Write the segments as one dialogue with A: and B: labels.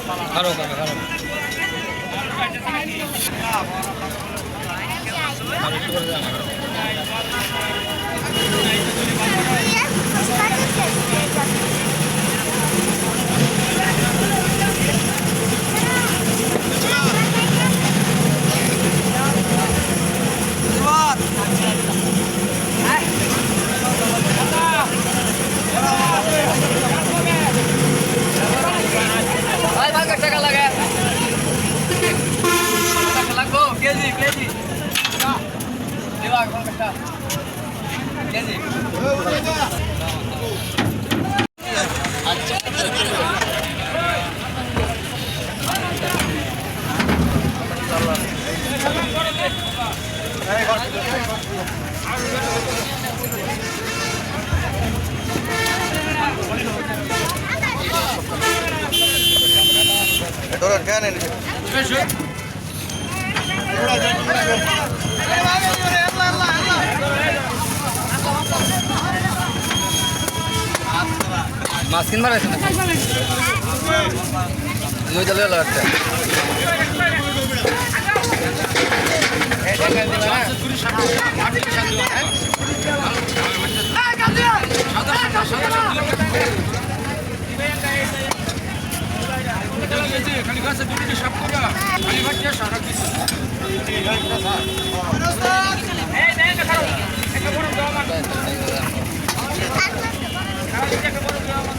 A: খারাপ খারাপ খারাপ টাকা লাগে লাগবো কেজি কেজি দেওয়া কোন টাকা কেজি আচ্ছা
B: Orang kan ini.
A: Maskin mana sih? Mau jalan lewat ya? খালি গাছে দুটি সাপ করে খালি ভাটিয়া সারা কিছু এই দেন খারাপ একটা বড় দাও আমার একটা বড় দাও আমার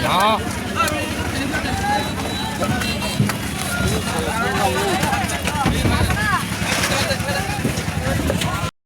A: হ্যাঁ